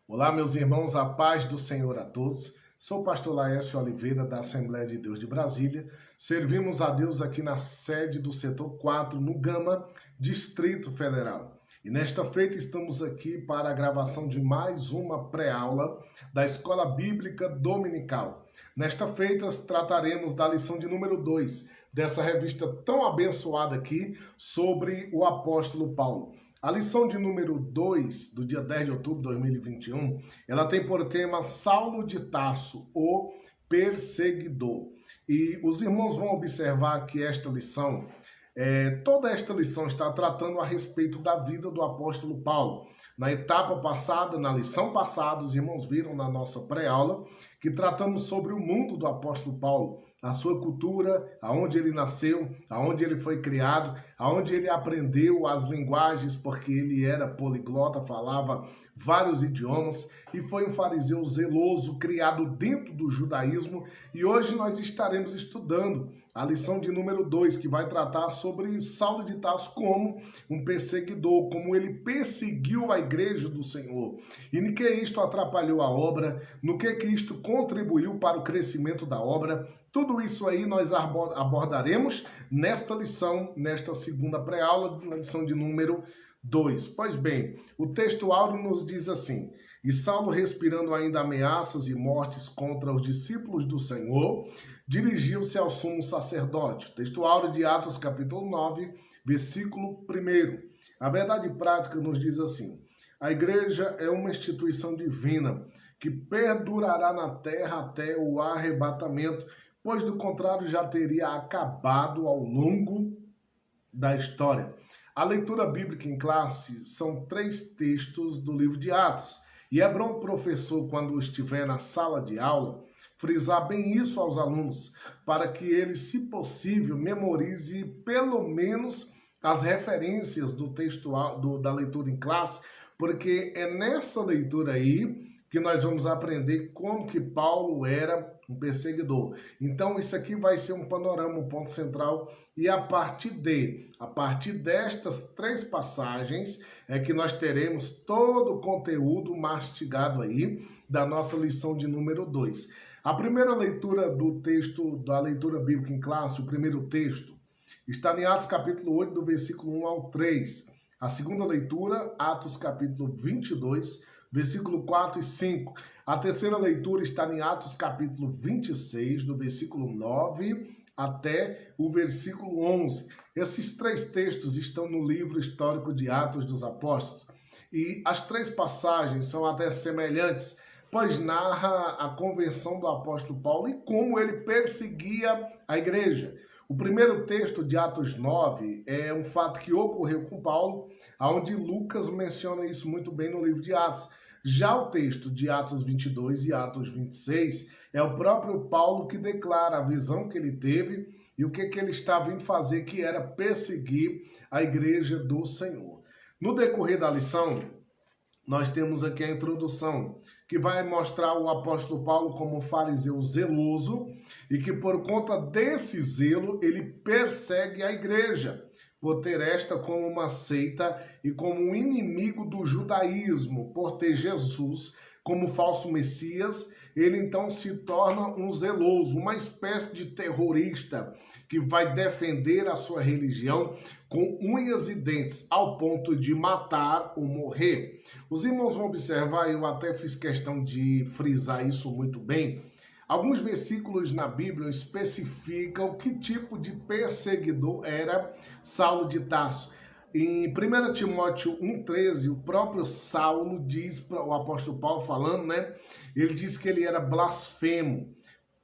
Olá, meus irmãos, a paz do Senhor a todos. Sou o pastor Laércio Oliveira, da Assembleia de Deus de Brasília. Servimos a Deus aqui na sede do setor 4, no Gama, Distrito Federal. E nesta feita estamos aqui para a gravação de mais uma pré-aula da Escola Bíblica Dominical. Nesta feita trataremos da lição de número 2, dessa revista tão abençoada aqui, sobre o apóstolo Paulo. A lição de número 2, do dia 10 de outubro de 2021, ela tem por tema Saulo de Tarso, o perseguidor. E os irmãos vão observar que esta lição, toda esta lição está tratando a respeito da vida do apóstolo Paulo. Na etapa passada, na lição passada, os irmãos viram na nossa pré-aula que tratamos sobre o mundo do apóstolo Paulo, a sua cultura, aonde ele nasceu, aonde ele foi criado, aonde ele aprendeu as linguagens, porque ele era poliglota, falava vários idiomas e foi um fariseu zeloso, criado dentro do judaísmo. E hoje nós estaremos estudando a lição de número 2, que vai tratar sobre Saulo de Tarso como um perseguidor, como ele perseguiu a igreja do Senhor. E no que isto atrapalhou a obra, no que isto contribuiu para o crescimento da obra. Tudo isso aí nós abordaremos nesta lição, nesta segunda pré-aula, na lição de número 2. Pois bem, o texto áureo nos diz assim: E Saulo, respirando ainda ameaças e mortes contra os discípulos do Senhor, dirigiu-se ao sumo sacerdote. O texto áureo de Atos capítulo 9, versículo 1. A verdade prática nos diz assim: a igreja é uma instituição divina que perdurará na terra até o arrebatamento, pois do contrário já teria acabado ao longo da história. A leitura bíblica em classe são 3 textos do livro de Atos. E é bom o professor, quando estiver na sala de aula, frisar bem isso aos alunos, para que eles, se possível, memorize pelo menos as referências do texto da leitura em classe, porque é nessa leitura aí que nós vamos aprender como que Paulo era um perseguidor. Então isso aqui vai ser um panorama, um ponto central, e a partir destas 3 passagens é que nós teremos todo o conteúdo mastigado aí da nossa lição de número 2. A primeira leitura do texto da leitura bíblica em classe, o primeiro texto, está em Atos capítulo 8, do versículo 1 ao 3. A segunda leitura, Atos capítulo 22, versículo 4 e 5. A terceira leitura está em Atos capítulo 26, do versículo 9 até o versículo 11. Esses 3 textos estão no livro histórico de Atos dos Apóstolos. E as 3 passagens são até semelhantes, pois narra a conversão do apóstolo Paulo e como ele perseguia a igreja. O primeiro texto de Atos 9 é um fato que ocorreu com Paulo, onde Lucas menciona isso muito bem no livro de Atos. Já o texto de Atos 22 e Atos 26 é o próprio Paulo que declara a visão que ele teve e o que ele estava indo fazer, que era perseguir a igreja do Senhor. No decorrer da lição, nós temos aqui a introdução, que vai mostrar o apóstolo Paulo como um fariseu zeloso e que por conta desse zelo ele persegue a igreja, por ter esta como uma seita e como um inimigo do judaísmo. Por ter Jesus como falso Messias, ele então se torna um zeloso, uma espécie de terrorista que vai defender a sua religião com unhas e dentes, ao ponto de matar ou morrer. Os irmãos vão observar, eu até fiz questão de frisar isso muito bem, alguns versículos na Bíblia especificam que tipo de perseguidor era Saulo de Tarso. Em 1 Timóteo 1,13, o próprio Saulo diz, para o apóstolo Paulo falando, né? Ele diz que ele era blasfemo,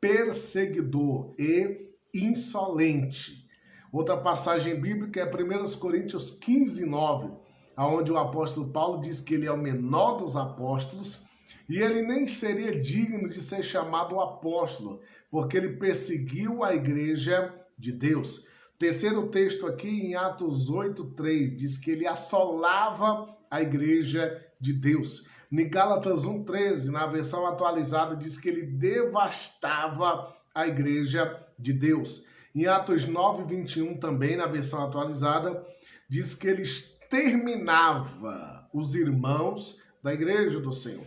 perseguidor e insolente. Outra passagem bíblica é 1 Coríntios 15:9, onde o apóstolo Paulo diz que ele é o menor dos apóstolos e ele nem seria digno de ser chamado apóstolo, porque ele perseguiu a igreja de Deus. Terceiro texto aqui em Atos 8:3 diz que ele assolava a igreja de Deus. Em Gálatas 1:13, na versão atualizada, diz que ele devastava a igreja de Deus. Em Atos 9:21 também, na versão atualizada, diz que ele exterminava os irmãos da igreja do Senhor.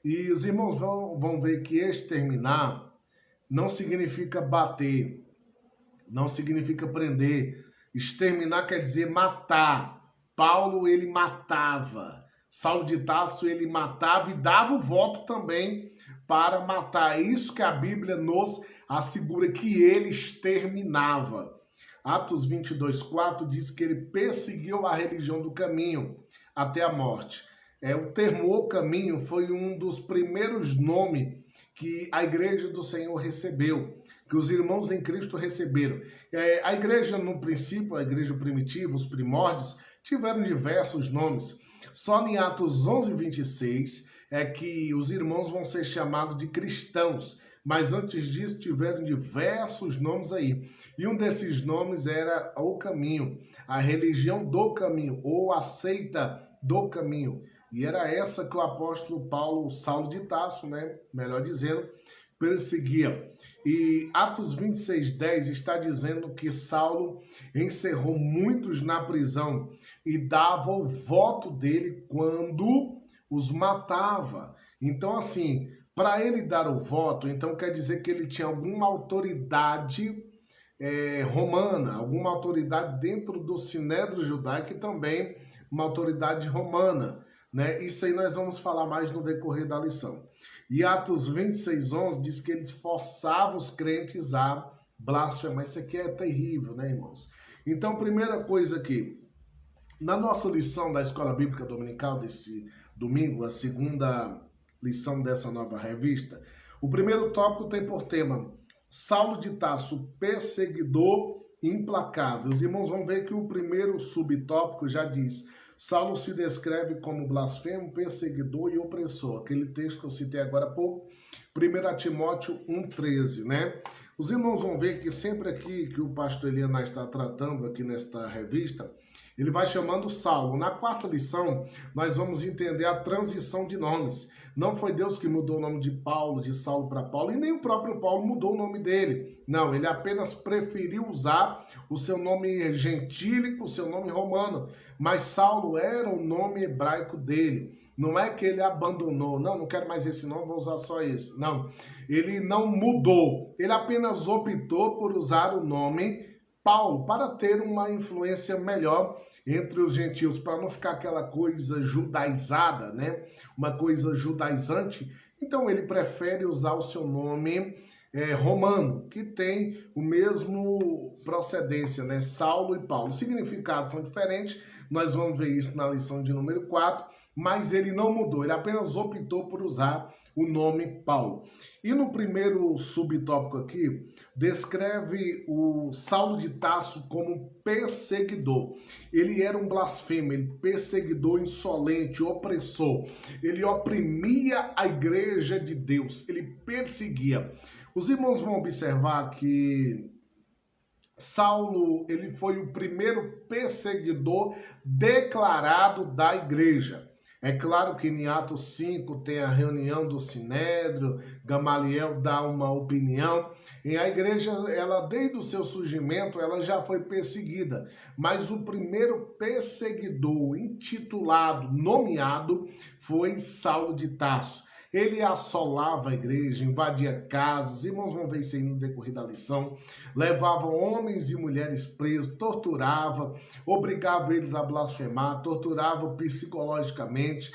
E os irmãos vão ver que exterminar não significa bater, não significa prender. Exterminar quer dizer matar. Paulo, ele matava. Saulo de Tarso, ele matava e dava o voto também para matar. É isso que a Bíblia nos assegura, que ele exterminava. Atos 22:4 diz que ele perseguiu a religião do caminho até a morte. O termo "o caminho" foi um dos primeiros nomes que a igreja do Senhor recebeu, que os irmãos em Cristo receberam. A igreja, no princípio, a igreja primitiva, os primórdios, tiveram diversos nomes. Só em Atos 11:26 é que os irmãos vão ser chamados de cristãos, mas antes disso tiveram diversos nomes aí. E um desses nomes era o caminho, a religião do caminho, ou a seita do caminho. E era essa que o apóstolo Paulo, Saulo de Tarso, né, melhor dizendo, perseguia. E Atos 26:10 está dizendo que Saulo encerrou muitos na prisão e dava o voto dele quando os matava. Então, assim, para ele dar o voto, então quer dizer que ele tinha alguma autoridade romana, alguma autoridade dentro do Sinédrio Judaico e também uma autoridade romana, né? Isso aí nós vamos falar mais no decorrer da lição. E Atos 26:11 diz que eles forçavam os crentes a blasfemar. Isso aqui é terrível, né, irmãos? Então, primeira coisa aqui, na nossa lição da Escola Bíblica Dominical desse domingo, a segunda lição dessa nova revista, o primeiro tópico tem por tema Saulo de Tarso, perseguidor implacável. Os irmãos vão ver que o primeiro subtópico já diz: Saulo se descreve como blasfemo, perseguidor e opressor. Aquele texto que eu citei agora há pouco, 1 Timóteo 1:13, né? Os irmãos vão ver que sempre aqui que o pastor Eliana está tratando aqui nesta revista, ele vai chamando Saulo. Na quarta lição, nós vamos entender a transição de nomes. Não foi Deus que mudou o nome de Paulo, de Saulo para Paulo, e nem o próprio Paulo mudou o nome dele. Não, ele apenas preferiu usar o seu nome gentílico, o seu nome romano. Mas Saulo era o nome hebraico dele. Não é que ele abandonou, não quero mais esse nome, vou usar só esse. Não, ele não mudou. Ele apenas optou por usar o nome Paulo para ter uma influência melhor entre os gentios, para não ficar aquela coisa judaizada, né? Uma coisa judaizante. Então ele prefere usar o seu nome romano, que tem o mesmo procedência, né? Saulo e Paulo. Os significados são diferentes, nós vamos ver isso na lição de número 4, mas ele não mudou, ele apenas optou por usar o nome Paulo. E no primeiro subtópico aqui, descreve o Saulo de Tarso como perseguidor. Ele era um blasfemo, ele perseguidor insolente, opressor. Ele oprimia a igreja de Deus, ele perseguia. Os irmãos vão observar que Saulo, ele foi o primeiro perseguidor declarado da igreja. É claro que em Atos 5 tem a reunião do Sinédrio, Gamaliel dá uma opinião. E a igreja, ela desde o seu surgimento, ela já foi perseguida. Mas o primeiro perseguidor intitulado, nomeado, foi Saulo de Tarso. Ele assolava a igreja, invadia casas, irmãos vão ver isso aí no decorrer da lição, levava homens e mulheres presos, torturava, obrigava eles a blasfemar, torturava psicologicamente,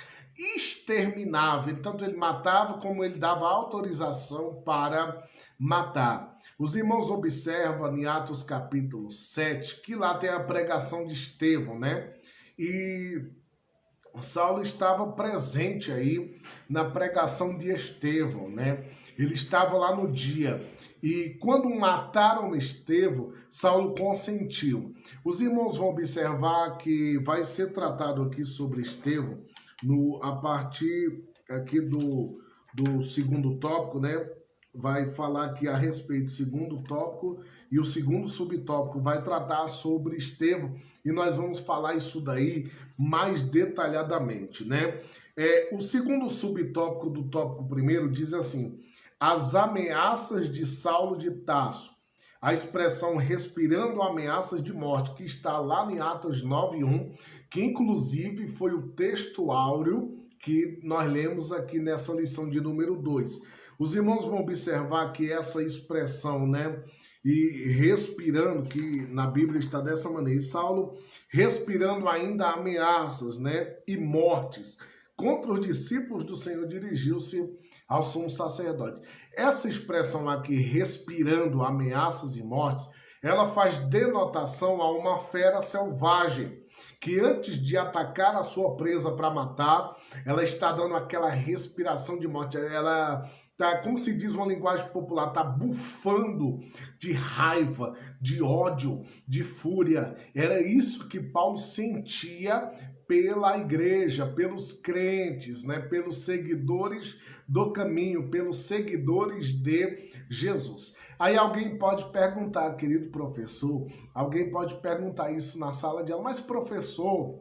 exterminava, tanto ele matava como ele dava autorização para matar. Os irmãos observam em Atos capítulo 7, que lá tem a pregação de Estevão, né? E Saulo estava presente aí na pregação de Estevão, né? Ele estava lá no dia. E quando mataram Estevão, Saulo consentiu. Os irmãos vão observar que vai ser tratado aqui sobre Estevão a partir aqui do segundo tópico, né? Vai falar aqui a respeito do segundo tópico e o segundo subtópico vai tratar sobre Estevão e nós vamos falar isso daí mais detalhadamente, né? O segundo subtópico do tópico primeiro diz assim: as ameaças de Saulo de Tarso. A expressão respirando ameaças de morte, que está lá em Atos 9:1, que inclusive foi o texto áureo que nós lemos aqui nessa lição de número 2. Os irmãos vão observar que essa expressão, né, e respirando, que na Bíblia está dessa maneira, e Saulo respirando ainda ameaças, né, e mortes contra os discípulos do Senhor, dirigiu-se ao sumo sacerdote. Essa expressão aqui, respirando ameaças e mortes, ela faz denotação a uma fera selvagem, que antes de atacar a sua presa para matar, ela está dando aquela respiração de morte. Ela tá, como se diz uma linguagem popular, está bufando de raiva, de ódio, de fúria. Era isso que Paulo sentia pela igreja, pelos crentes, né, pelos seguidores do caminho, pelos seguidores de Jesus. Aí alguém pode perguntar, querido professor, alguém pode perguntar isso na sala de aula, mas professor,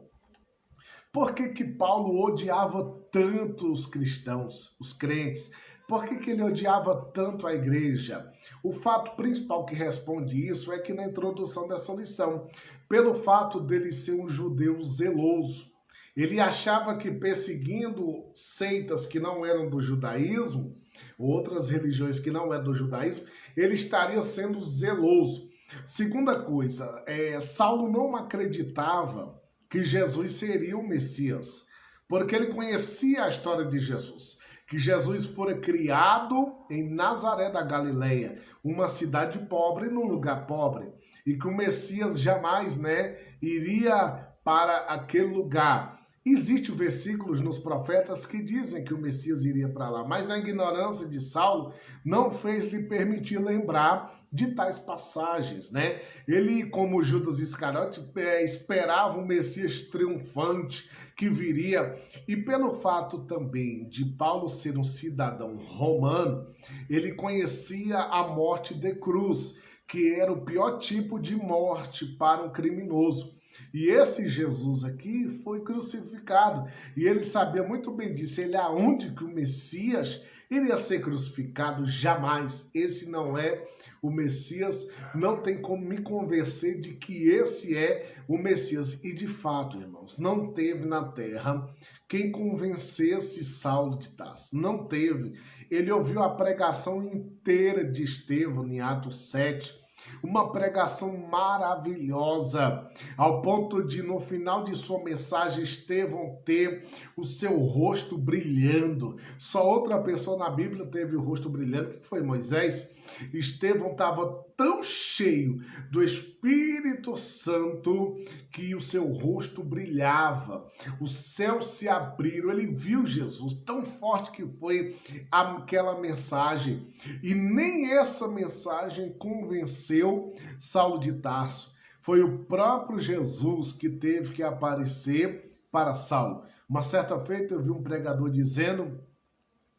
por que Paulo odiava tanto os cristãos, os crentes? Por que ele odiava tanto a igreja? O fato principal que responde isso é que na introdução dessa lição, pelo fato dele ser um judeu zeloso, ele achava que perseguindo seitas que não eram do judaísmo, outras religiões que não eram do judaísmo, ele estaria sendo zeloso. Segunda coisa, Saulo não acreditava que Jesus seria o Messias, porque ele conhecia a história de Jesus, que Jesus fora criado em Nazaré da Galileia, uma cidade pobre num lugar pobre, e que o Messias jamais, né, iria para aquele lugar. Existem versículos nos profetas que dizem que o Messias iria para lá, mas a ignorância de Saulo não fez lhe permitir lembrar de tais passagens, né? Ele, como Judas Iscariote, esperava o Messias triunfante que viria, e pelo fato também de Paulo ser um cidadão romano, ele conhecia a morte de cruz, que era o pior tipo de morte para um criminoso. E esse Jesus aqui foi crucificado. E ele sabia muito bem disso. Ele aonde que o Messias iria ser crucificado? Jamais. Esse não é o Messias. Não tem como me convencer de que esse é o Messias. E de fato, irmãos, não teve na terra quem convencesse Saulo de Tarso. Não teve. Ele ouviu a pregação inteira de Estevão em Atos 7. Uma pregação maravilhosa, ao ponto de, no final de sua mensagem, Estevão ter o seu rosto brilhando. Só outra pessoa na Bíblia teve o rosto brilhando, que foi Moisés. Estevão estava tão cheio do Espírito Santo que o seu rosto brilhava. Os céus se abriram, ele viu Jesus, tão forte que foi aquela mensagem. E nem essa mensagem convenceu Saulo de Tarso. Foi o próprio Jesus que teve que aparecer para Saulo. Uma certa feita eu vi um pregador dizendo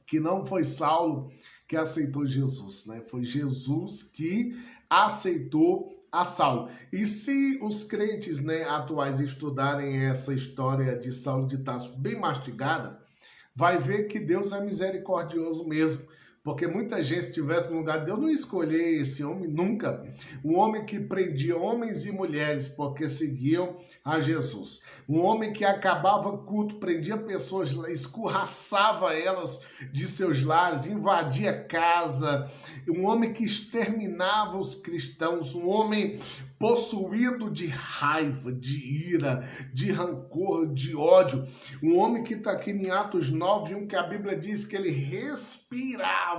que não foi Saulo que aceitou Jesus, né? Foi Jesus que aceitou a Saulo. E se os crentes, né, atuais estudarem essa história de Saulo de Tarso bem mastigada, vai ver que Deus é misericordioso mesmo. Porque muita gente, se estivesse no lugar de Deus, não ia escolher esse homem nunca. Um homem que prendia homens e mulheres porque seguiam a Jesus. Um homem que acabava culto, prendia pessoas, escorraçava elas de seus lares, invadia casa. Um homem que exterminava os cristãos. Um homem possuído de raiva, de ira, de rancor, de ódio. Um homem que está aqui em Atos 9:1, que a Bíblia diz que ele respirava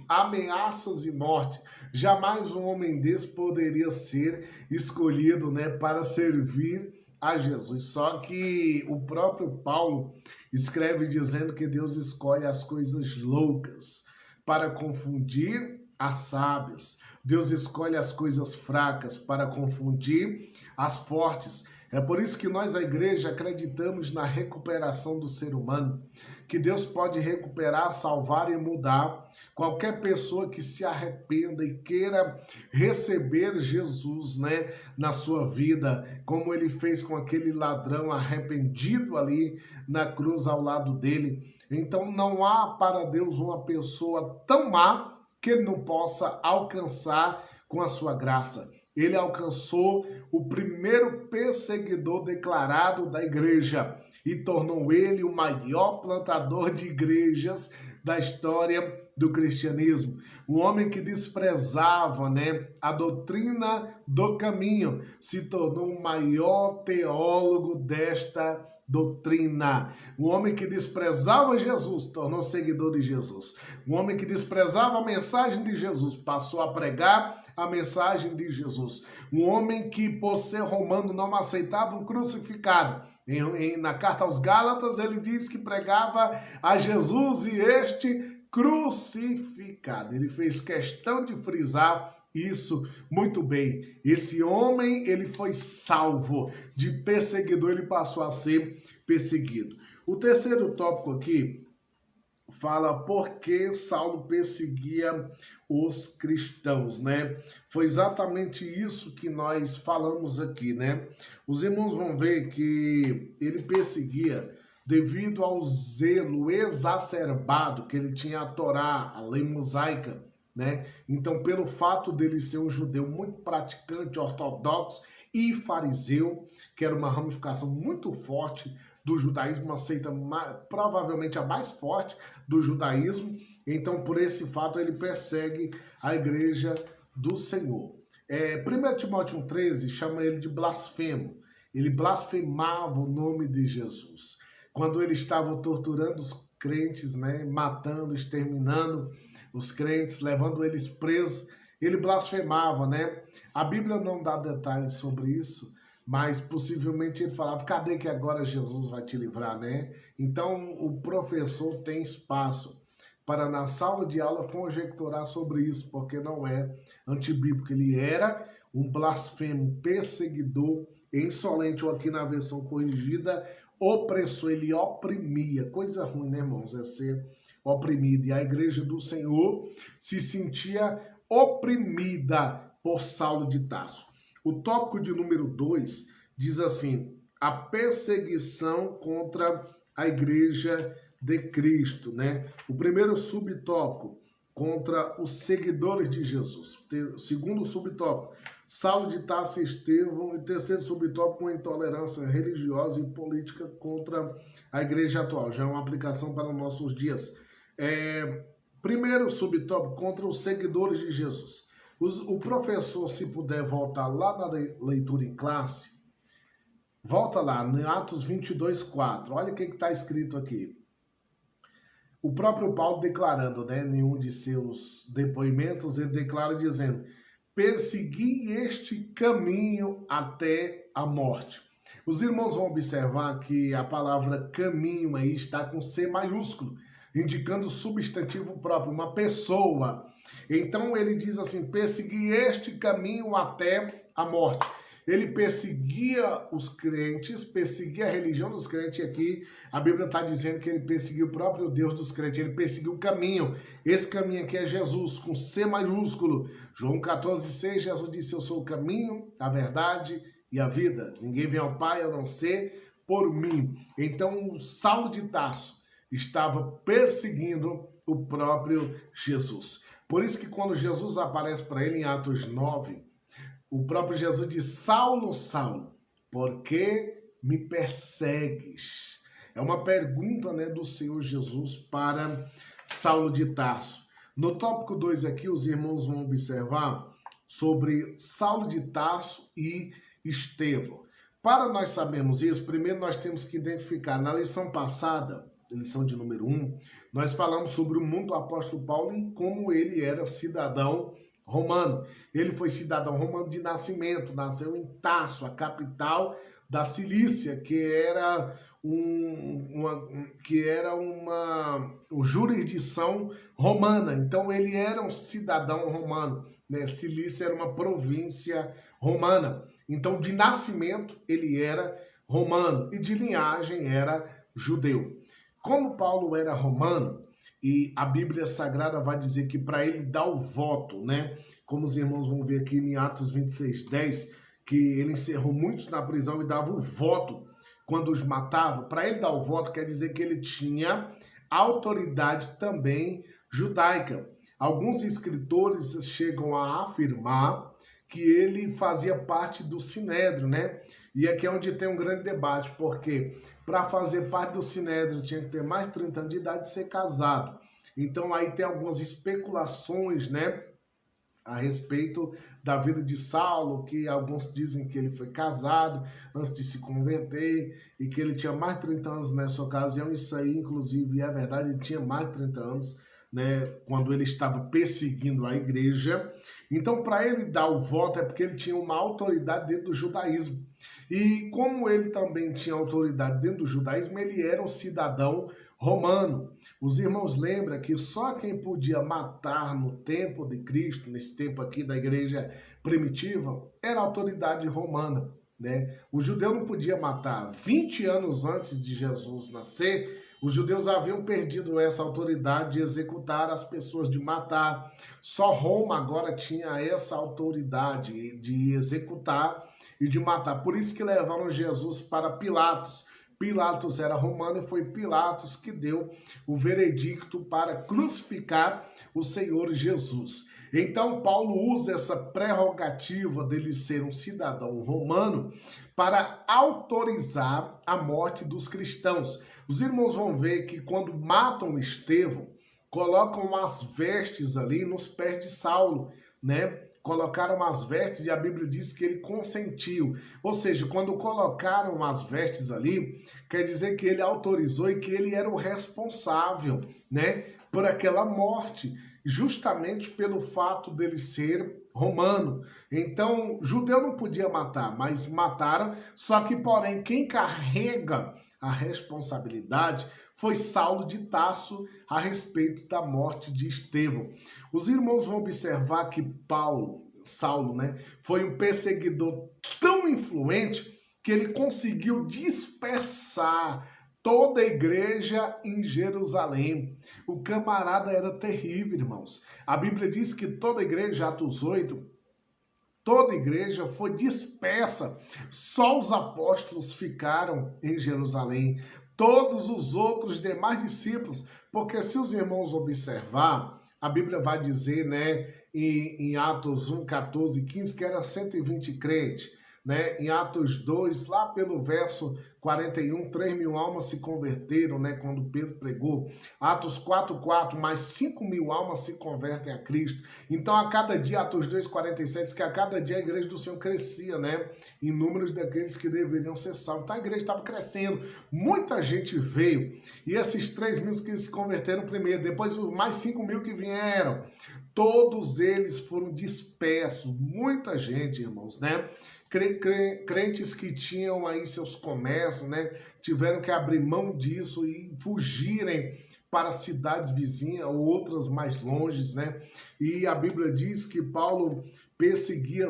ameaças e morte. Jamais um homem desse poderia ser escolhido, né, para servir a Jesus. Só que o próprio Paulo escreve dizendo que Deus escolhe as coisas loucas para confundir as sábias. Deus escolhe as coisas fracas para confundir as fortes. É por isso que nós, a igreja, acreditamos na recuperação do ser humano, que Deus pode recuperar, salvar e mudar qualquer pessoa que se arrependa e queira receber Jesus, né, na sua vida, como ele fez com aquele ladrão arrependido ali na cruz ao lado dele. Então não há para Deus uma pessoa tão má que ele não possa alcançar com a sua graça. Ele alcançou o primeiro perseguidor declarado da igreja. e tornou ele o maior plantador de igrejas da história do cristianismo. Um homem que desprezava, a doutrina do caminho, se tornou o maior teólogo desta doutrina. Um homem que desprezava Jesus, tornou seguidor de Jesus. Um homem que desprezava a mensagem de Jesus, passou a pregar a mensagem de Jesus. Um homem que, por ser romano, não aceitava um crucificado. Na carta aos Gálatas, ele diz que pregava a Jesus e este crucificado. Ele fez questão de frisar isso muito bem. Esse homem, ele foi salvo de perseguidor, ele passou a ser perseguido. O terceiro tópico aqui fala por que Saulo perseguia os cristãos, Foi exatamente isso que nós falamos aqui, Os irmãos vão ver que ele perseguia devido ao zelo exacerbado que ele tinha a Torá, a lei mosaica, Então, pelo fato dele ser um judeu muito praticante, ortodoxo e fariseu, que era uma ramificação muito forte do judaísmo, uma seita provavelmente a mais forte do judaísmo. Então, por esse fato, ele persegue a igreja do Senhor. 1 Timóteo 1,13 chama ele de blasfemo. Ele blasfemava o nome de Jesus. Quando ele estava torturando os crentes, matando, exterminando os crentes, levando eles presos, ele blasfemava, A Bíblia não dá detalhes sobre isso, mas possivelmente ele falava, cadê que agora Jesus vai te livrar, Então, o professor tem espaço para, na sala de aula, conjecturar sobre isso, porque não é antibíblico. Ele era um blasfemo, perseguidor, insolente, ou aqui na versão corrigida, opressor. Ele oprimia. Coisa ruim, irmãos? É ser oprimido. E a igreja do Senhor se sentia oprimida por Saulo de Tarso. O tópico de número 2 diz assim, a perseguição contra a igreja de Cristo, O primeiro subtópico, contra os seguidores de Jesus. O segundo subtópico, Saulo de Tarso e Estevão. E terceiro subtópico, a intolerância religiosa e política contra a igreja atual. Já é uma aplicação para os nossos dias. Primeiro subtópico, contra os seguidores de Jesus. O professor, se puder voltar lá na leitura em classe, volta lá, em Atos 22:4. Olha o que está escrito aqui. O próprio Paulo declarando, em um de seus depoimentos, ele declara dizendo, persegui este caminho até a morte. Os irmãos vão observar que a palavra caminho aí está com C maiúsculo, indicando substantivo próprio, uma pessoa. Então ele diz assim, persegui este caminho até a morte. Ele perseguia os crentes, perseguia a religião dos crentes. E aqui a Bíblia está dizendo que ele perseguiu o próprio Deus dos crentes. Ele perseguiu o caminho. Esse caminho aqui é Jesus, com C maiúsculo. João 14:6, Jesus disse, eu sou o caminho, a verdade e a vida. Ninguém vem ao Pai a não ser por mim. Então, o Saulo de Tarso estava perseguindo o próprio Jesus. Por isso que quando Jesus aparece para ele em Atos 9, o próprio Jesus diz, Saulo, Saulo, por que me persegues? É uma pergunta, do Senhor Jesus para Saulo de Tarso. No tópico 2 aqui, os irmãos vão observar sobre Saulo de Tarso e Estevão. Para nós sabermos isso, primeiro nós temos que identificar. Na lição passada, lição de número 1, nós falamos sobre o mundo do apóstolo Paulo e como ele era cidadão romano. Ele foi cidadão romano de nascimento, nasceu em Tarso, a capital da Cilícia, que era uma jurisdição romana. Então ele era um cidadão romano, Cilícia era uma província romana. Então de nascimento ele era romano e de linhagem era judeu. Como Paulo era romano, e a Bíblia Sagrada vai dizer que para ele dar o voto, Como os irmãos vão ver aqui em Atos 26:10, que ele encerrou muitos na prisão e dava o voto quando os matava. Para ele dar o voto quer dizer que ele tinha autoridade também judaica. Alguns escritores chegam a afirmar que ele fazia parte do Sinédrio, E aqui é onde tem um grande debate, porque para fazer parte do Sinédrio tinha que ter mais de 30 anos de idade e ser casado. Então aí tem algumas especulações, né, a respeito da vida de Saulo, que alguns dizem que ele foi casado antes de se converter e que ele tinha mais de 30 anos nessa ocasião. Isso aí, inclusive, é verdade, ele tinha mais de 30 anos, né, quando ele estava perseguindo a igreja. Então, para ele dar o voto é porque ele tinha uma autoridade dentro do judaísmo. E como ele também tinha autoridade dentro do judaísmo, ele era um cidadão romano. Os irmãos lembram que só quem podia matar no tempo de Cristo, nesse tempo aqui da igreja primitiva, era a autoridade romana, né? O judeu não podia matar. 20 anos antes de Jesus nascer, os judeus haviam perdido essa autoridade de executar as pessoas, de matar. Só Roma agora tinha essa autoridade de executar e de matar. Por isso que levaram Jesus para Pilatos. Pilatos era romano e foi Pilatos que deu o veredicto para crucificar o Senhor Jesus. Então Paulo usa essa prerrogativa dele ser um cidadão romano para autorizar a morte dos cristãos. Os irmãos vão ver que quando matam Estevão, colocam as vestes ali nos pés de Saulo, né? Colocaram as vestes e a Bíblia diz que ele consentiu. Ou seja, quando colocaram as vestes ali, quer dizer que ele autorizou e que ele era o responsável, né, por aquela morte, justamente pelo fato dele ser romano. Então, judeu não podia matar, mas mataram, só que, porém, quem carrega a responsabilidade foi Saulo de Tarso a respeito da morte de Estevão. Os irmãos vão observar que Saulo, né, foi um perseguidor tão influente que ele conseguiu dispersar toda a igreja em Jerusalém. O camarada era terrível, irmãos. A Bíblia diz que toda a igreja, Atos 8, toda a igreja foi dispersa. Só os apóstolos ficaram em Jerusalém. Todos os outros demais discípulos, porque se os irmãos observar, a Bíblia vai dizer, né, em Atos 1, 14 e 15, que era 120 crentes, né? Em Atos 2, lá pelo verso 41, 3.000 almas se converteram, né, quando Pedro pregou. Atos 4:4, mais 5.000 almas se convertem a Cristo. Então, a cada dia, Atos 2:47, que a cada dia a igreja do Senhor crescia, né, em números daqueles que deveriam ser salvos. Então, a igreja estava crescendo. Muita gente veio. E esses 3.000 que se converteram primeiro, depois os mais 5.000 que vieram, todos eles foram dispersos. Muita gente, irmãos, né? Crentes que tinham aí seus comércios, né, tiveram que abrir mão disso e fugirem para cidades vizinhas ou outras mais longes, né? E a Bíblia diz que Saulo perseguia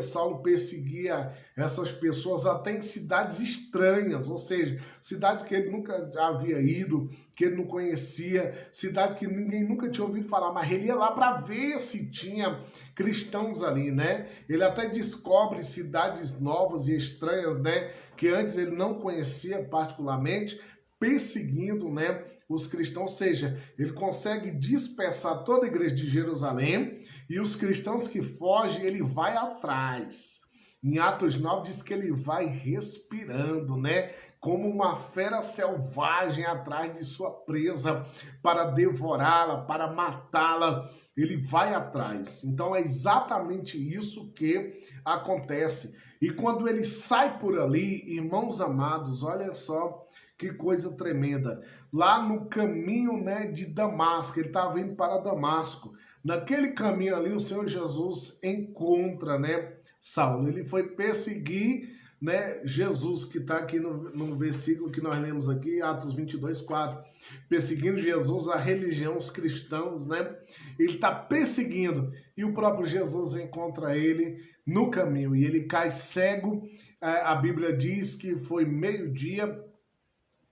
essas pessoas até em cidades estranhas, ou seja, cidades que ele nunca havia ido, que ele não conhecia, cidade que ninguém nunca tinha ouvido falar, mas ele ia lá para ver se tinha cristãos ali, né? Ele até descobre cidades novas e estranhas, né, que antes ele não conhecia particularmente, perseguindo, né, os cristãos, ou seja, ele consegue dispersar toda a igreja de Jerusalém e os cristãos que fogem, ele vai atrás. Em Atos 9 diz que ele vai respirando, né, como uma fera selvagem atrás de sua presa para devorá-la, para matá-la. Ele vai atrás. Então é exatamente isso que acontece. E quando ele sai por ali, irmãos amados, olha só que coisa tremenda. Lá no caminho, né, de Damasco, ele estava indo para Damasco. Naquele caminho ali, o Senhor Jesus encontra, né, Saulo. Ele foi perseguir, né, Jesus, que está aqui no versículo que nós lemos aqui, Atos 22:4. Perseguindo Jesus, a religião, os cristãos, né? Ele está perseguindo. E o próprio Jesus encontra ele no caminho. E ele cai cego. A Bíblia diz que foi meio-dia,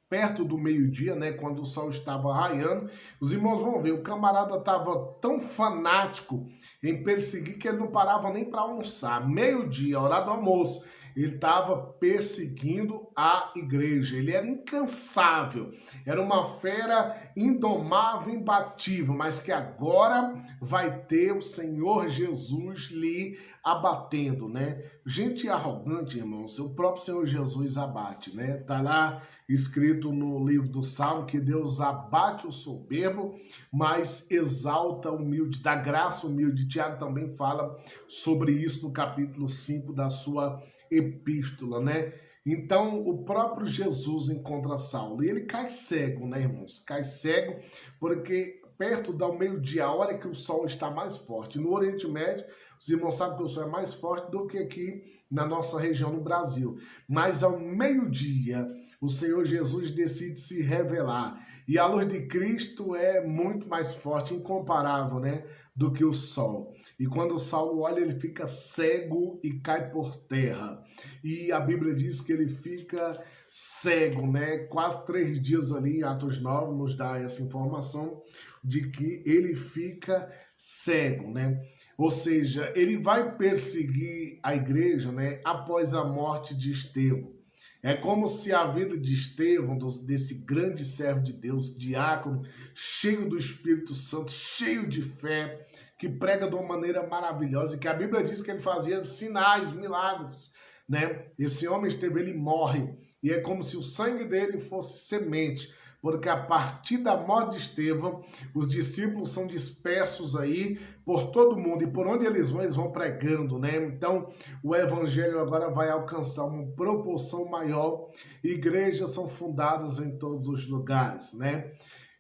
perto do meio-dia, né, quando o sol estava raiando. Os irmãos vão ver, o camarada estava tão fanático em perseguir que ele não parava nem para almoçar. Meio-dia, hora do almoço, ele estava perseguindo a igreja. Ele era incansável, era uma fera indomável, imbatível, mas que agora vai ter o Senhor Jesus lhe abatendo, né? Gente arrogante, irmãos, o próprio Senhor Jesus abate, né? Tá lá escrito no livro do Salmo que Deus abate o soberbo, mas exalta o humilde, dá graça ao humilde. Tiago também fala sobre isso no capítulo 5 da sua epístola, né? Então, o próprio Jesus encontra Saulo e ele cai cego, né, irmãos? Cai cego porque perto do meio-dia, a hora que o sol está mais forte. No Oriente Médio, os irmãos sabem que o sol é mais forte do que aqui na nossa região, no Brasil. Mas ao meio-dia, o Senhor Jesus decide se revelar. E a luz de Cristo é muito mais forte, incomparável, né, do que o sol. E quando Saulo olha, ele fica cego e cai por terra. E a Bíblia diz que ele fica cego, né? Quase 3 dias ali, em Atos 9, nos dá essa informação de que ele fica cego, né? Ou seja, ele vai perseguir a igreja, né, após a morte de Estevão. É como se a vida de Estevão, desse grande servo de Deus, diácono, cheio do Espírito Santo, cheio de fé, que prega de uma maneira maravilhosa, e que a Bíblia diz que ele fazia sinais, milagres, né? Esse homem Estevão, ele morre, e é como se o sangue dele fosse semente, porque a partir da morte de Estevão, os discípulos são dispersos aí por todo mundo, e por onde eles vão pregando, né? Então, o evangelho agora vai alcançar uma proporção maior, igrejas são fundadas em todos os lugares, né?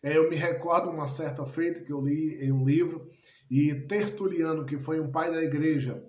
Eu me recordo uma certa feita que eu li em um livro, e Tertuliano, que foi um pai da igreja,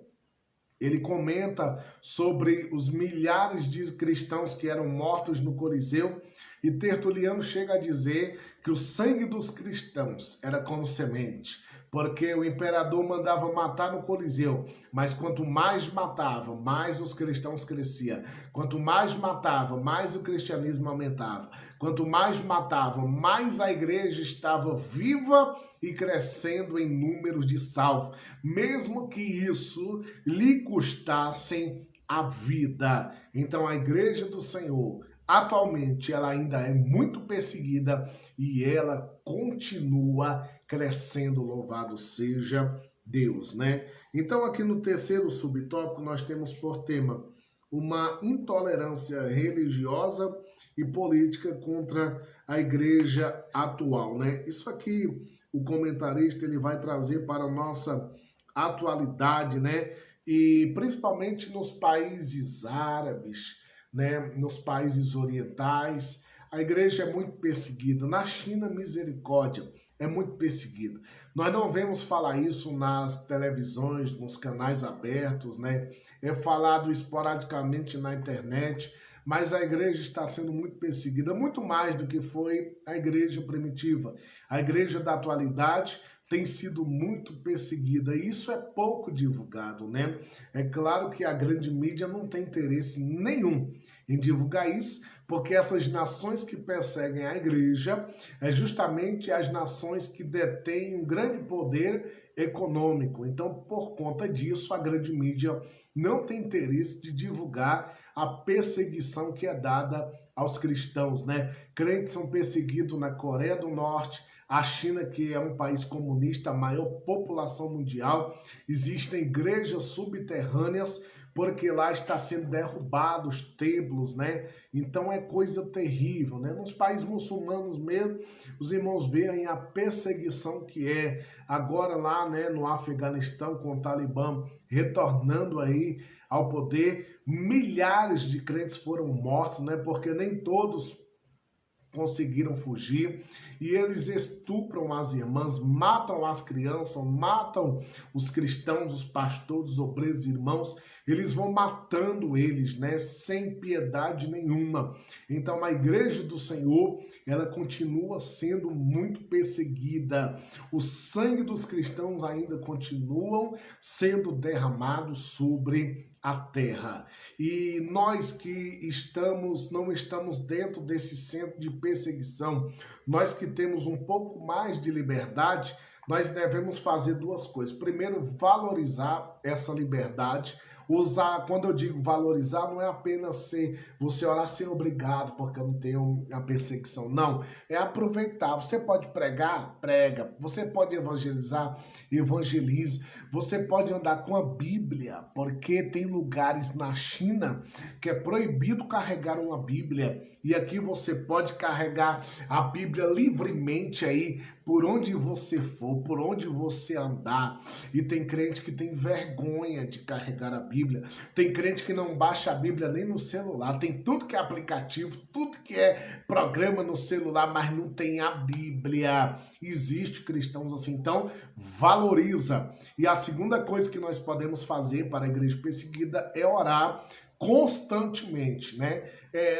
ele comenta sobre os milhares de cristãos que eram mortos no Coliseu, e Tertuliano chega a dizer que o sangue dos cristãos era como semente, porque o imperador mandava matar no Coliseu, mas quanto mais matava, mais os cristãos cresciam. Quanto mais matava, mais o cristianismo aumentava. Quanto mais matava, mais a igreja estava viva e crescendo em números de salvos, mesmo que isso lhe custasse a vida. Então a igreja do Senhor, atualmente, ela ainda é muito perseguida e ela continua crescendo, louvado seja Deus, né? Então, aqui no terceiro subtópico, nós temos por tema uma intolerância religiosa e política contra a igreja atual, né? Isso aqui, o comentarista, ele vai trazer para a nossa atualidade, né? E principalmente nos países árabes, né, nos países orientais, a igreja é muito perseguida. Na China, misericórdia, é muito perseguida. Nós não vemos falar isso nas televisões, nos canais abertos, né? É falado esporadicamente na internet, mas a igreja está sendo muito perseguida, muito mais do que foi a igreja primitiva. A igreja da atualidade tem sido muito perseguida, e isso é pouco divulgado, né? É claro que a grande mídia não tem interesse nenhum em divulgar isso, porque essas nações que perseguem a igreja é justamente as nações que detêm um grande poder econômico. Então, por conta disso, a grande mídia não tem interesse de divulgar a perseguição que é dada aos cristãos, né? Crentes são perseguidos na Coreia do Norte, a China, que é um país comunista, a maior população mundial. Existem igrejas subterrâneas, porque lá está sendo derrubados os templos, né? Então é coisa terrível, né? Nos países muçulmanos mesmo, os irmãos veem a perseguição que é. Agora lá, né, no Afeganistão, com o Talibã retornando aí ao poder, milhares de crentes foram mortos, né? Porque nem todos conseguiram fugir, e eles estupram as irmãs, matam as crianças, matam os cristãos, os pastores, os obreiros, irmãos, eles vão matando eles, né, sem piedade nenhuma. Então a igreja do Senhor, ela continua sendo muito perseguida. O sangue dos cristãos ainda continuam sendo derramado sobre a terra. E nós que não estamos dentro desse centro de perseguição, nós que temos um pouco mais de liberdade, nós devemos fazer duas coisas. Primeiro, valorizar essa liberdade, Usar, quando eu digo valorizar, não é apenas você orar sem obrigado, porque eu não tenho a perseguição. Não, é aproveitar. Você pode pregar? Prega. Você pode evangelizar? Evangelize. Você pode andar com a Bíblia, porque tem lugares na China que é proibido carregar uma Bíblia. E aqui você pode carregar a Bíblia livremente aí, por onde você for, por onde você andar. E tem crente que tem vergonha de carregar a Bíblia. Tem crente que não baixa a Bíblia nem no celular. Tem tudo que é aplicativo, tudo que é programa no celular, mas não tem a Bíblia. Existe cristãos assim. Então, valoriza. E a segunda coisa que nós podemos fazer para a igreja perseguida é orar constantemente, né?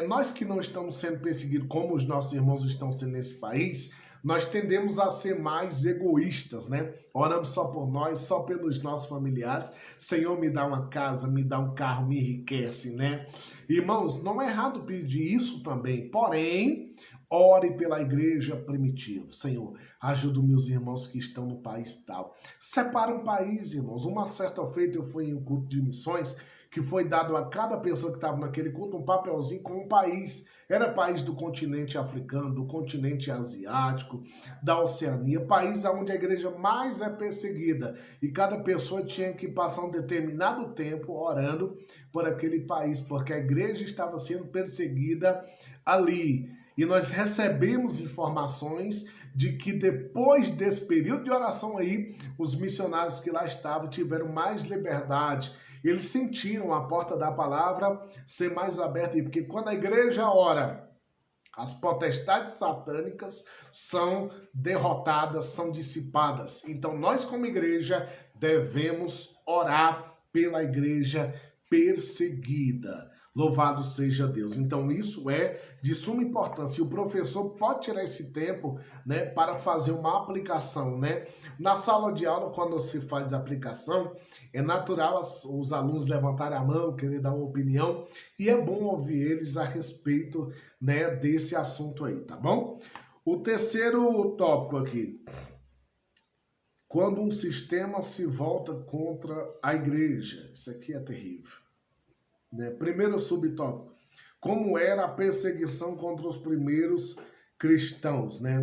Nós que não estamos sendo perseguidos como os nossos irmãos estão sendo nesse país, nós tendemos a ser mais egoístas, né? Oramos só por nós, só pelos nossos familiares. Senhor, me dá uma casa, me dá um carro, me enriquece, né? Irmãos, não é errado pedir isso também, porém, ore pela igreja primitiva. Senhor, ajuda meus irmãos que estão no país tal. Separa um país, irmãos. Uma certa feita eu fui em um culto de missões que foi dado a cada pessoa que estava naquele culto um papelzinho com um país. Era país do continente africano, do continente asiático, da Oceania, país onde a igreja mais é perseguida. E cada pessoa tinha que passar um determinado tempo orando por aquele país, porque a igreja estava sendo perseguida ali. E nós recebemos informações de que depois desse período de oração aí, os missionários que lá estavam tiveram mais liberdade. Eles sentiram a porta da palavra ser mais aberta, porque quando a igreja ora, as potestades satânicas são derrotadas, são dissipadas. Então nós como igreja devemos orar pela igreja perseguida. Louvado seja Deus. Então isso é de suma importância. E o professor pode tirar esse tempo, né, para fazer uma aplicação, né? Na sala de aula, quando se faz a aplicação, é natural os alunos levantarem a mão, querer dar uma opinião, e é bom ouvir eles a respeito, né, desse assunto aí, tá bom? O terceiro tópico aqui. Quando um sistema se volta contra a igreja. Isso aqui é terrível. Né? Primeiro subtópico, como era a perseguição contra os primeiros cristãos, né?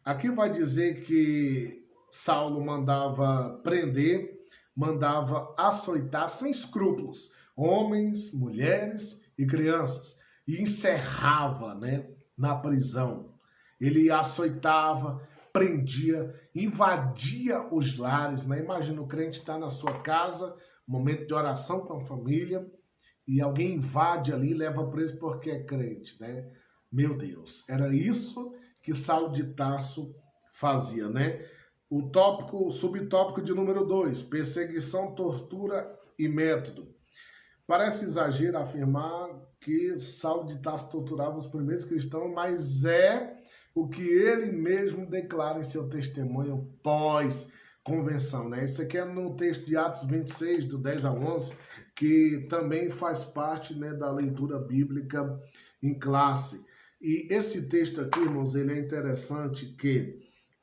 Aqui vai dizer que Saulo mandava prender, mandava açoitar sem escrúpulos, homens, mulheres e crianças, e encerrava, né, na prisão. Ele açoitava, prendia, invadia os lares, né? Imagina o crente estar na sua casa, momento de oração com a família, e alguém invade ali e leva preso porque é crente, né? Meu Deus, era isso que Saulo de Tarso fazia, né? O subtópico de número 2, perseguição, tortura e método. Parece exagero afirmar que Saulo de Tarso torturava os primeiros cristãos, mas é o que ele mesmo declara em seu testemunho pós-convenção, né? Isso aqui é no texto de Atos 26, do 10 a 11, que também faz parte, né, da leitura bíblica em classe. E esse texto aqui, irmãos, ele é interessante que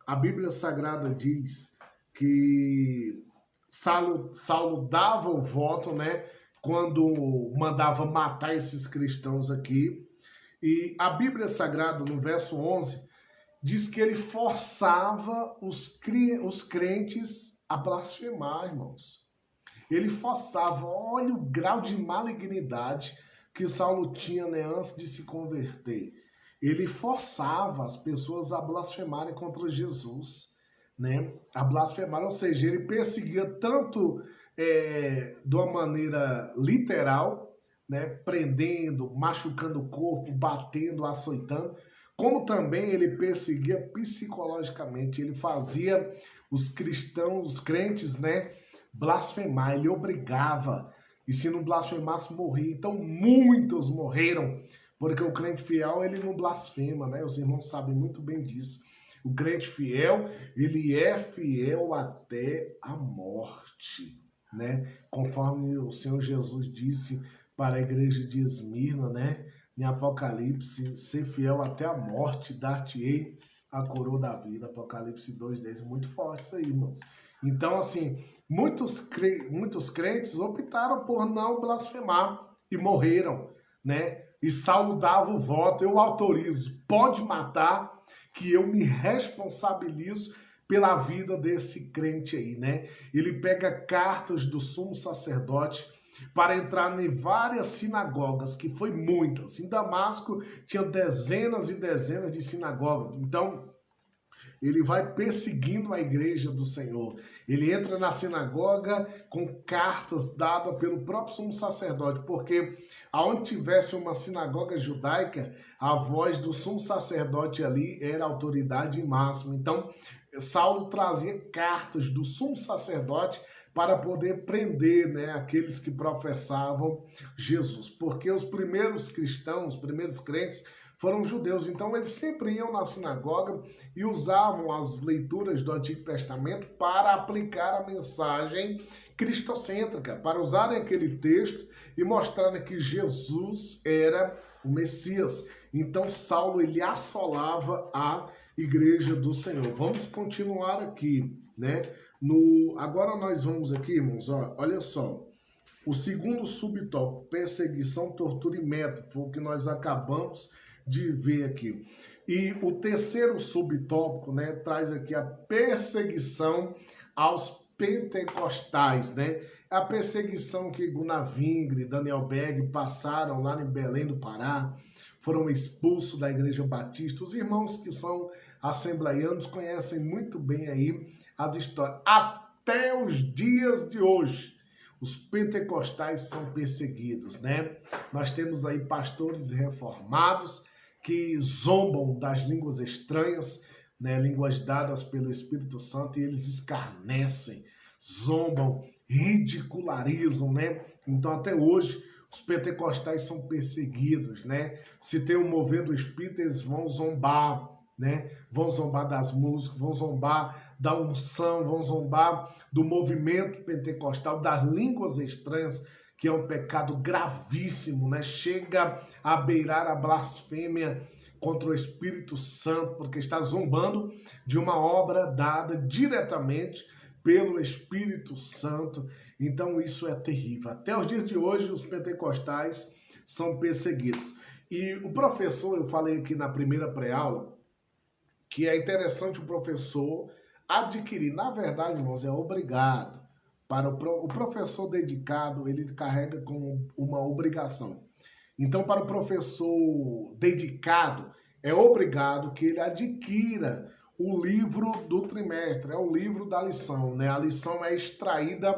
a Bíblia Sagrada diz que Saulo dava o voto, né, quando mandava matar esses cristãos aqui. E a Bíblia Sagrada, no verso 11, diz que ele forçava os crentes a blasfemar, irmãos. Ele forçava, olha o grau de malignidade que Saulo tinha, né, antes de se converter. Ele forçava as pessoas a blasfemarem contra Jesus, né? A blasfemar, ou seja, ele perseguia tanto de uma maneira literal, né, prendendo, machucando o corpo, batendo, açoitando, como também ele perseguia psicologicamente. Ele fazia os cristãos, os crentes, né, blasfemar, ele obrigava, e se não blasfemasse, morria. Então muitos morreram, porque o crente fiel, ele não blasfema, né? Os irmãos sabem muito bem disso. O crente fiel, ele é fiel até a morte, né? Conforme o Senhor Jesus disse para a igreja de Esmirna, né? Em Apocalipse, ser fiel até a morte, dar-te-ei a coroa da vida. Apocalipse 2:10, muito forte isso aí, irmãos. Então, assim, muitos crentes optaram por não blasfemar e morreram, né? E Saulo dava o voto: eu autorizo, pode matar, que eu me responsabilizo pela vida desse crente aí, né? Ele pega cartas do sumo sacerdote para entrar em várias sinagogas, que foi muitas. Em Damasco tinha dezenas e dezenas de sinagogas. Então, ele vai perseguindo a igreja do Senhor. Ele entra na sinagoga com cartas dadas pelo próprio sumo sacerdote, porque aonde tivesse uma sinagoga judaica, a voz do sumo sacerdote ali era a autoridade máxima. Então, Saulo trazia cartas do sumo sacerdote para poder prender, né, aqueles que professavam Jesus, porque os primeiros cristãos, os primeiros crentes foram judeus, então eles sempre iam na sinagoga e usavam as leituras do Antigo Testamento para aplicar a mensagem cristocêntrica, para usarem aquele texto e mostrarem que Jesus era o Messias. Então Saulo, ele assolava a igreja do Senhor. Vamos continuar aqui, né? Agora nós vamos aqui, irmãos, olha só. O segundo subtópico, perseguição, tortura e método, foi o que nós acabamos de ver aqui. E o terceiro subtópico, né, traz aqui a perseguição aos pentecostais, né? A perseguição que Gunavingre e Daniel Berg passaram lá em Belém do Pará, foram expulsos da Igreja Batista. Os irmãos que são assembleianos conhecem muito bem aí as histórias. Até os dias de hoje, os pentecostais são perseguidos, né? Nós temos aí pastores reformados que zombam das línguas estranhas, né? Línguas dadas pelo Espírito Santo, e eles escarnecem, zombam, ridicularizam, né? Então até hoje os pentecostais são perseguidos, né? Se tem um mover do Espírito, eles vão zombar, né? Vão zombar das músicas, vão zombar da unção, vão zombar do movimento pentecostal, das línguas estranhas, que é um pecado gravíssimo, né? Chega a beirar a blasfêmia contra o Espírito Santo, porque está zombando de uma obra dada diretamente pelo Espírito Santo. Então isso é terrível. Até os dias de hoje, os pentecostais são perseguidos. E o professor, eu falei aqui na primeira pré-aula, que é interessante o professor adquirir. Na verdade, irmãos, é obrigado. Para o professor dedicado, ele carrega como uma obrigação. Então, para o professor dedicado, é obrigado que ele adquira o livro do trimestre, é o livro da lição, né? A lição é extraída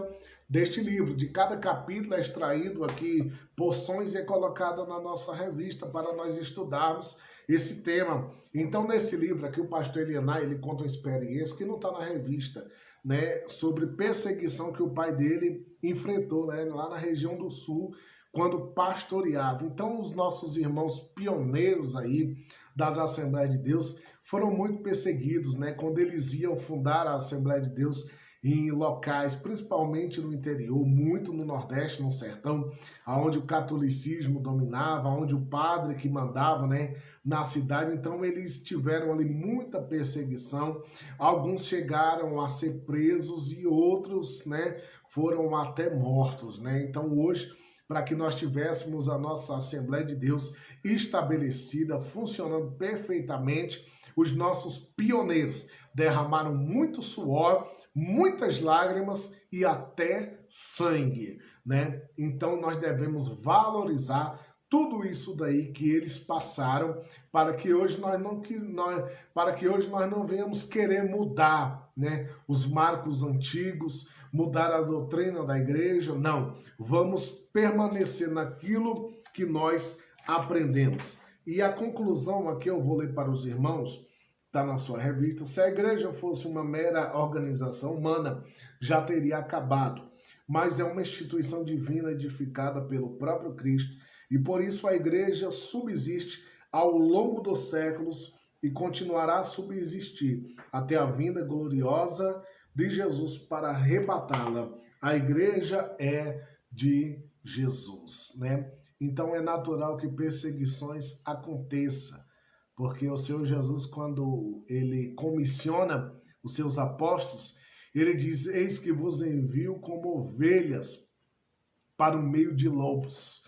deste livro. De cada capítulo é extraído aqui porções e é colocada na nossa revista para nós estudarmos esse tema. Então, nesse livro aqui, o pastor Elianai, ele conta uma experiência que não está na revista, né, sobre perseguição que o pai dele enfrentou, né, lá na região do sul, quando pastoreava. Então, os nossos irmãos pioneiros aí das Assembleias de Deus foram muito perseguidos, né, quando eles iam fundar a Assembleia de Deus em locais, principalmente no interior, muito no Nordeste, no sertão, onde o catolicismo dominava, onde o padre que mandava, né, na cidade. Então eles tiveram ali muita perseguição. Alguns chegaram a ser presos e outros, né, foram até mortos, né? Então hoje, para que nós tivéssemos a nossa Assembleia de Deus estabelecida, funcionando perfeitamente, os nossos pioneiros derramaram muito suor, muitas lágrimas e até sangue, né? Então nós devemos valorizar tudo isso daí que eles passaram, para que hoje nós não venhamos querer mudar, né, os marcos antigos, mudar a doutrina da igreja. Não, vamos permanecer naquilo que nós aprendemos. E a conclusão aqui eu vou ler para os irmãos, está na sua revista. Se a igreja fosse uma mera organização humana, já teria acabado, mas é uma instituição divina edificada pelo próprio Cristo, e por isso a igreja subsiste ao longo dos séculos e continuará a subsistir até a vinda gloriosa de Jesus para arrebatá-la. A igreja é de Jesus, né? Então é natural que perseguições aconteçam, porque o Senhor Jesus, quando ele comissiona os seus apóstolos, Ele diz: eis que vos envio como ovelhas para o meio de lobos.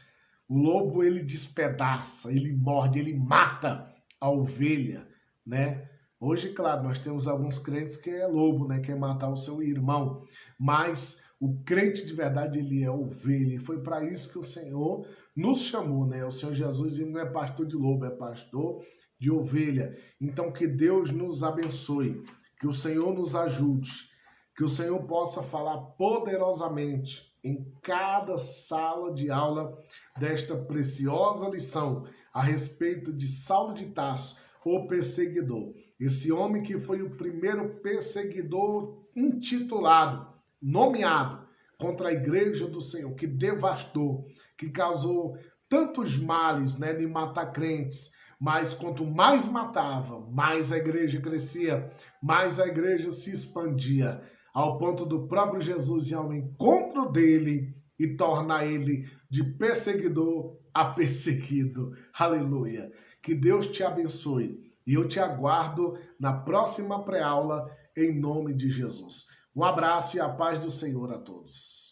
O lobo, ele despedaça, ele morde, ele mata a ovelha, né? Hoje, claro, nós temos alguns crentes que é lobo, né? Quer matar o seu irmão. Mas o crente de verdade, ele é ovelha. E foi para isso que o Senhor nos chamou, né? O Senhor Jesus, ele não é pastor de lobo, é pastor de ovelha. Então, que Deus nos abençoe, que o Senhor nos ajude, que o Senhor possa falar poderosamente em cada sala de aula desta preciosa lição a respeito de Saulo de Tarso, o perseguidor. Esse homem que foi o primeiro perseguidor intitulado, nomeado contra a igreja do Senhor, que devastou, que causou tantos males, né, de matar crentes. Mas quanto mais matava, mais a igreja crescia, mais a igreja se expandia, ao ponto do próprio Jesus ir ao encontro dele e tornar ele de perseguidor a perseguido. Aleluia! Que Deus te abençoe e eu te aguardo na próxima pré-aula em nome de Jesus. Um abraço e a paz do Senhor a todos.